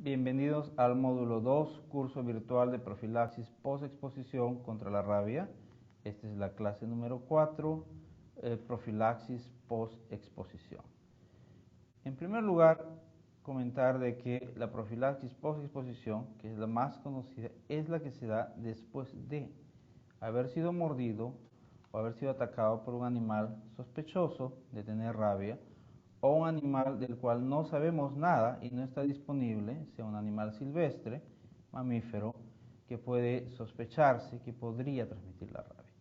Bienvenidos al módulo 2, curso virtual de profilaxis post-exposición contra la rabia. Esta es la clase número 4, profilaxis post-exposición. En primer lugar, comentar de que la profilaxis post-exposición, que es la más conocida, es la que se da después de haber sido mordido o haber sido atacado por un animal sospechoso de tener rabia, o un animal del cual no sabemos nada y no está disponible, sea un animal silvestre, mamífero, que puede sospecharse que podría transmitir la rabia.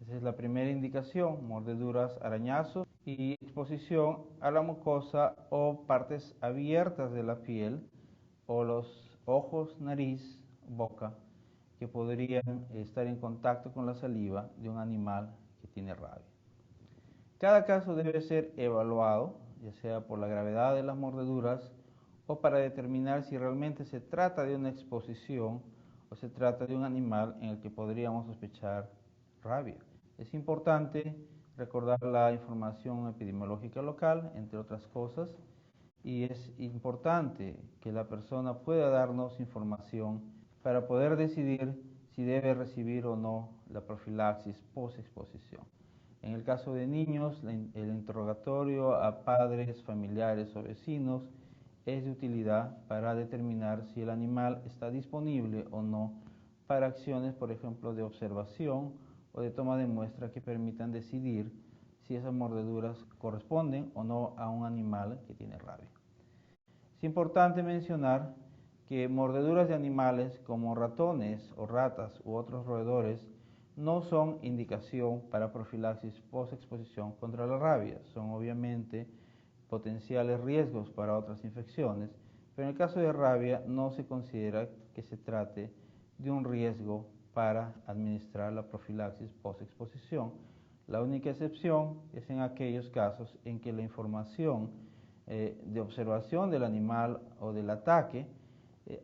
Esa es la primera indicación: mordeduras, arañazos y exposición a la mucosa o partes abiertas de la piel o los ojos, nariz, boca, que podrían estar en contacto con la saliva de un animal que tiene rabia. Cada caso debe ser evaluado, ya sea por la gravedad de las mordeduras o para determinar si realmente se trata de una exposición o se trata de un animal en el que podríamos sospechar rabia. Es importante recordar la información epidemiológica local, entre otras cosas, y es importante que la persona pueda darnos información para poder decidir si debe recibir o no la profilaxis post-exposición. En el caso de niños, el interrogatorio a padres, familiares o vecinos es de utilidad para determinar si el animal está disponible o no para acciones, por ejemplo, de observación o de toma de muestra que permitan decidir si esas mordeduras corresponden o no a un animal que tiene rabia. Es importante mencionar que mordeduras de animales como ratones o ratas u otros roedores no son indicación para profilaxis post-exposición contra la rabia. Son obviamente potenciales riesgos para otras infecciones, pero en el caso de rabia no se considera que se trate de un riesgo para administrar la profilaxis post-exposición. La única excepción es en aquellos casos en que la información de observación del animal o del ataque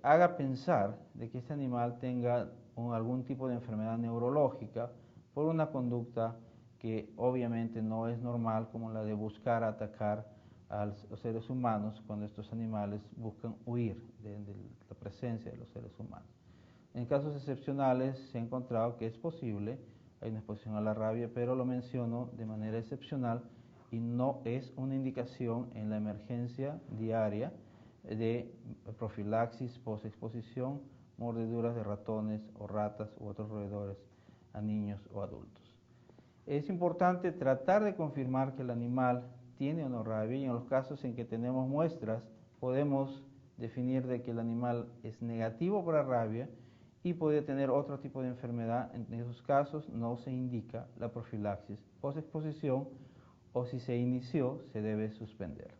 haga pensar de que este animal tenga algún tipo de enfermedad neurológica por una conducta que obviamente no es normal, como la de buscar atacar a los seres humanos cuando estos animales buscan huir de la presencia de los seres humanos. En casos excepcionales se ha encontrado que es posible, hay una exposición a la rabia, pero lo menciono de manera excepcional y no es una indicación en la emergencia diaria de profilaxis post-exposición, mordeduras de ratones o ratas u otros roedores a niños o adultos. Es importante tratar de confirmar que el animal tiene o no rabia, y en los casos en que tenemos muestras podemos definir de que el animal es negativo para rabia y puede tener otro tipo de enfermedad. En esos casos no se indica la profilaxis post-exposición, o si se inició se debe suspender.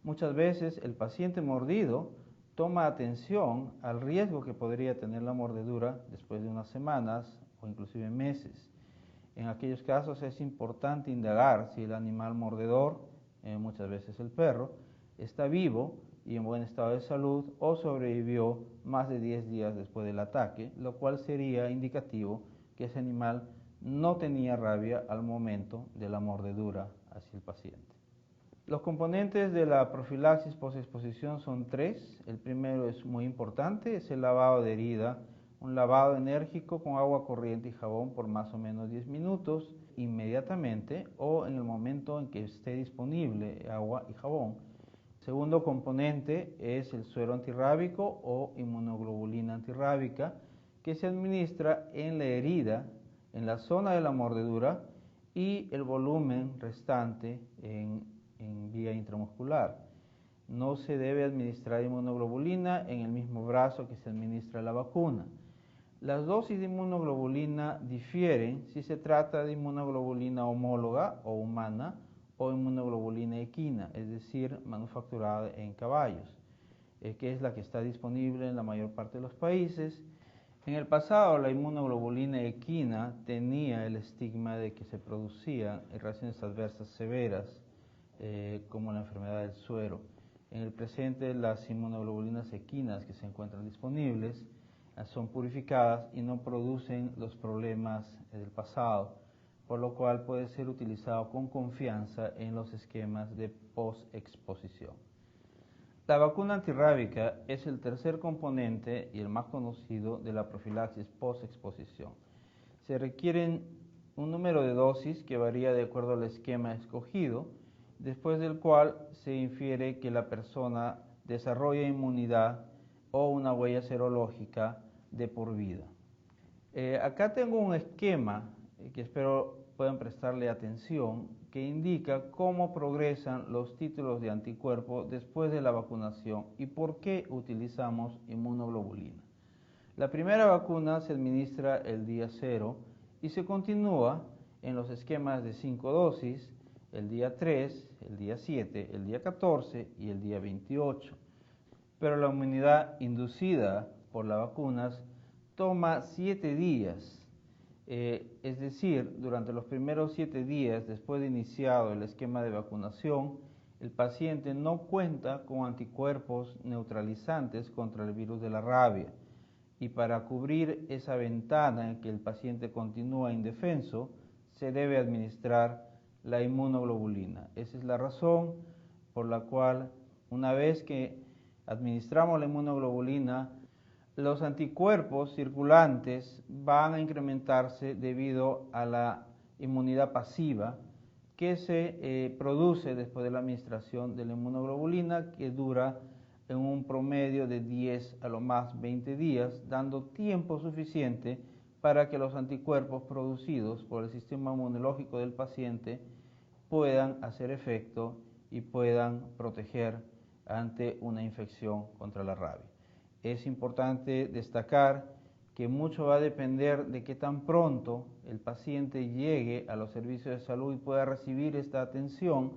Muchas veces el paciente mordido toma atención al riesgo que podría tener la mordedura después de unas semanas o inclusive meses. En aquellos casos es importante indagar si el animal mordedor, muchas veces el perro, está vivo y en buen estado de salud o sobrevivió más de 10 días después del ataque, lo cual sería indicativo que ese animal no tenía rabia al momento de la mordedura hacia el paciente. Los componentes de la profilaxis post-exposición son 3. El primero es muy importante, es el lavado de herida. Un lavado enérgico con agua corriente y jabón por más o menos 10 minutos, inmediatamente o en el momento en que esté disponible agua y jabón. Segundo componente es el suero antirrábico o inmunoglobulina antirrábica, que se administra en la herida, en la zona de la mordedura, y el volumen restante en vía intramuscular. No se debe administrar inmunoglobulina en el mismo brazo que se administra la vacuna. Las dosis de inmunoglobulina difieren si se trata de inmunoglobulina homóloga o humana o inmunoglobulina equina, es decir, manufacturada en caballos, que es la que está disponible en la mayor parte de los países. En el pasado, la inmunoglobulina equina tenía el estigma de que se producían reacciones adversas severas, como la enfermedad del suero. En el presente, las inmunoglobulinas equinas que se encuentran disponibles son purificadas y no producen los problemas del pasado, por lo cual puede ser utilizado con confianza en los esquemas de post-exposición. La vacuna antirrábica es el tercer componente y el más conocido de la profilaxis post-exposición. Se requieren un número de dosis que varía de acuerdo al esquema escogido, después del cual se infiere que la persona desarrolla inmunidad o una huella serológica de por vida. Acá tengo un esquema que espero puedan prestarle atención, que indica cómo progresan los títulos de anticuerpo después de la vacunación y por qué utilizamos inmunoglobulina. La primera vacuna se administra el día 0 y se continúa en los esquemas de 5 dosis el día 3, el día 7, el día 14 y el día 28. Pero la inmunidad inducida por las vacunas toma 7 días. Es decir, durante los primeros 7 días después de iniciado el esquema de vacunación, el paciente no cuenta con anticuerpos neutralizantes contra el virus de la rabia. Y para cubrir esa ventana en que el paciente continúa indefenso, se debe administrar la inmunoglobulina. Esa es la razón por la cual, una vez que administramos la inmunoglobulina, los anticuerpos circulantes van a incrementarse debido a la inmunidad pasiva que se produce después de la administración de la inmunoglobulina, que dura en un promedio de 10 a lo más 20 días, dando tiempo suficiente para que los anticuerpos producidos por el sistema inmunológico del paciente puedan hacer efecto y puedan proteger ante una infección contra la rabia. Es importante destacar que mucho va a depender de qué tan pronto el paciente llegue a los servicios de salud y pueda recibir esta atención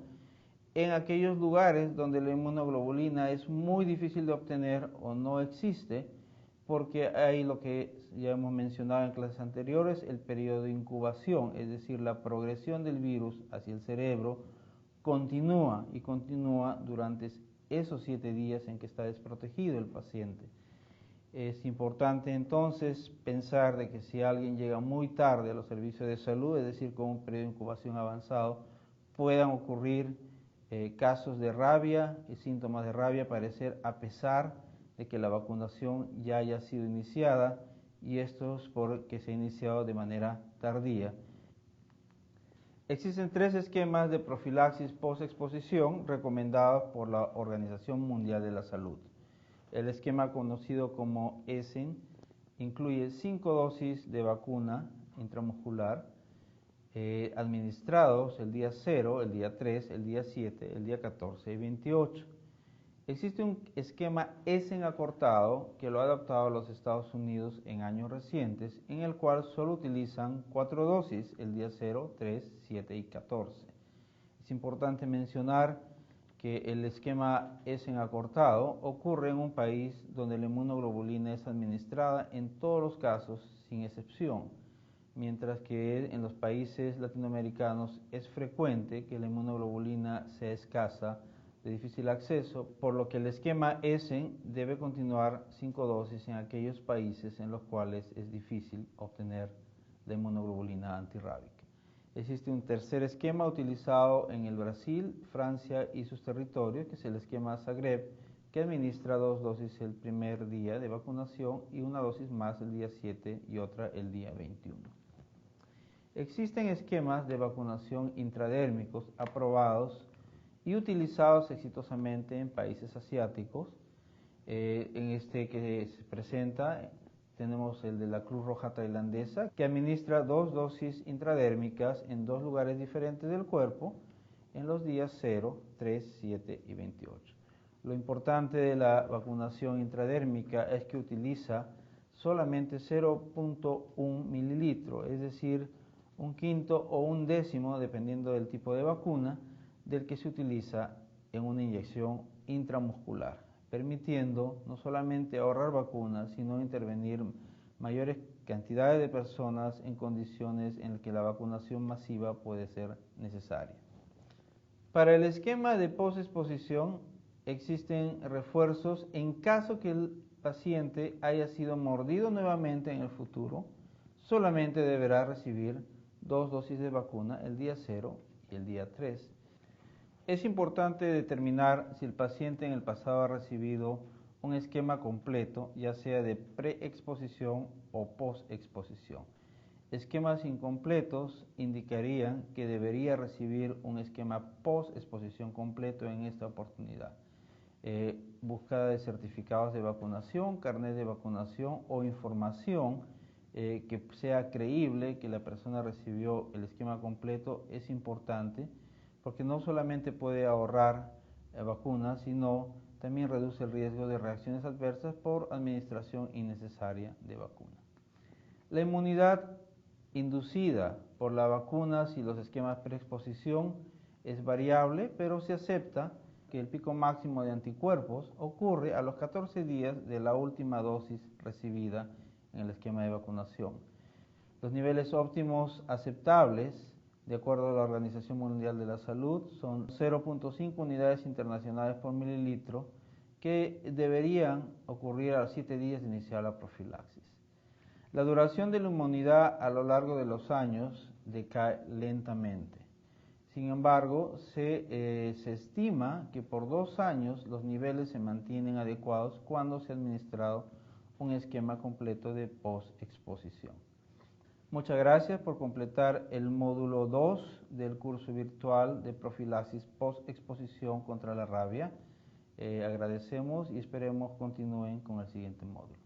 en aquellos lugares donde la inmunoglobulina es muy difícil de obtener o no existe, porque hay lo que ya hemos mencionado en clases anteriores, el periodo de incubación, es decir, la progresión del virus hacia el cerebro continúa durante esos 7 días en que está desprotegido el paciente. Es importante entonces pensar de que si alguien llega muy tarde a los servicios de salud, es decir, con un periodo de incubación avanzado, puedan ocurrir casos de rabia y síntomas de rabia aparecer a pesar de que la vacunación ya haya sido iniciada, y esto es porque se ha iniciado de manera tardía. Existen 3 esquemas de profilaxis post-exposición recomendados por la Organización Mundial de la Salud. El esquema conocido como ESEN incluye 5 dosis de vacuna intramuscular administrados el día 0, el día 3, el día 7, el día 14 y 28. Existe un esquema ESEN acortado que lo ha adoptado los Estados Unidos en años recientes, en el cual solo utilizan 4 dosis el día 0, 3, 7 y 14. Es importante mencionar que el esquema ESEN acortado ocurre en un país donde la inmunoglobulina es administrada en todos los casos sin excepción, mientras que en los países latinoamericanos es frecuente que la inmunoglobulina sea escasa, de difícil acceso, por lo que el esquema ESEN debe continuar 5 dosis en aquellos países en los cuales es difícil obtener la inmunoglobulina antirrábica. Existe un tercer esquema utilizado en el Brasil, Francia y sus territorios, que es el esquema Zagreb, que administra 2 dosis el primer día de vacunación y una dosis más el día 7 y otra el día 21. Existen esquemas de vacunación intradérmicos aprobados y utilizados exitosamente en países asiáticos. En este que se presenta tenemos el de la Cruz Roja Tailandesa, que administra 2 dosis intradérmicas en 2 lugares diferentes del cuerpo en los días 0, 3, 7 y 28. Lo importante de la vacunación intradérmica es que utiliza solamente 0.1 mililitro, es decir, un quinto o un décimo, dependiendo del tipo de vacuna, del que se utiliza en una inyección intramuscular, permitiendo no solamente ahorrar vacunas, sino intervenir mayores cantidades de personas en condiciones en las que la vacunación masiva puede ser necesaria. Para el esquema de posexposición existen refuerzos en caso que el paciente haya sido mordido nuevamente en el futuro. Solamente deberá recibir 2 dosis de vacuna el día 0 y el día 3. Es importante determinar si el paciente en el pasado ha recibido un esquema completo, ya sea de preexposición o postexposición. Esquemas incompletos indicarían que debería recibir un esquema postexposición completo en esta oportunidad. Búsqueda de certificados de vacunación, carnet de vacunación o información que sea creíble que la persona recibió el esquema completo es importante, porque no solamente puede ahorrar vacunas, sino también reduce el riesgo de reacciones adversas por administración innecesaria de vacuna. La inmunidad inducida por las vacunas y los esquemas preexposición es variable, pero se acepta que el pico máximo de anticuerpos ocurre a los 14 días de la última dosis recibida en el esquema de vacunación. Los niveles óptimos aceptables, de acuerdo a la Organización Mundial de la Salud, son 0.5 unidades internacionales por mililitro, que deberían ocurrir a los 7 días de iniciar la profilaxis. La duración de la inmunidad a lo largo de los años decae lentamente. Sin embargo, se estima que por 2 años los niveles se mantienen adecuados cuando se ha administrado un esquema completo de postexposición. Muchas gracias por completar el módulo 2 del curso virtual de profilaxis postexposición contra la rabia. Agradecemos y esperemos continúen con el siguiente módulo.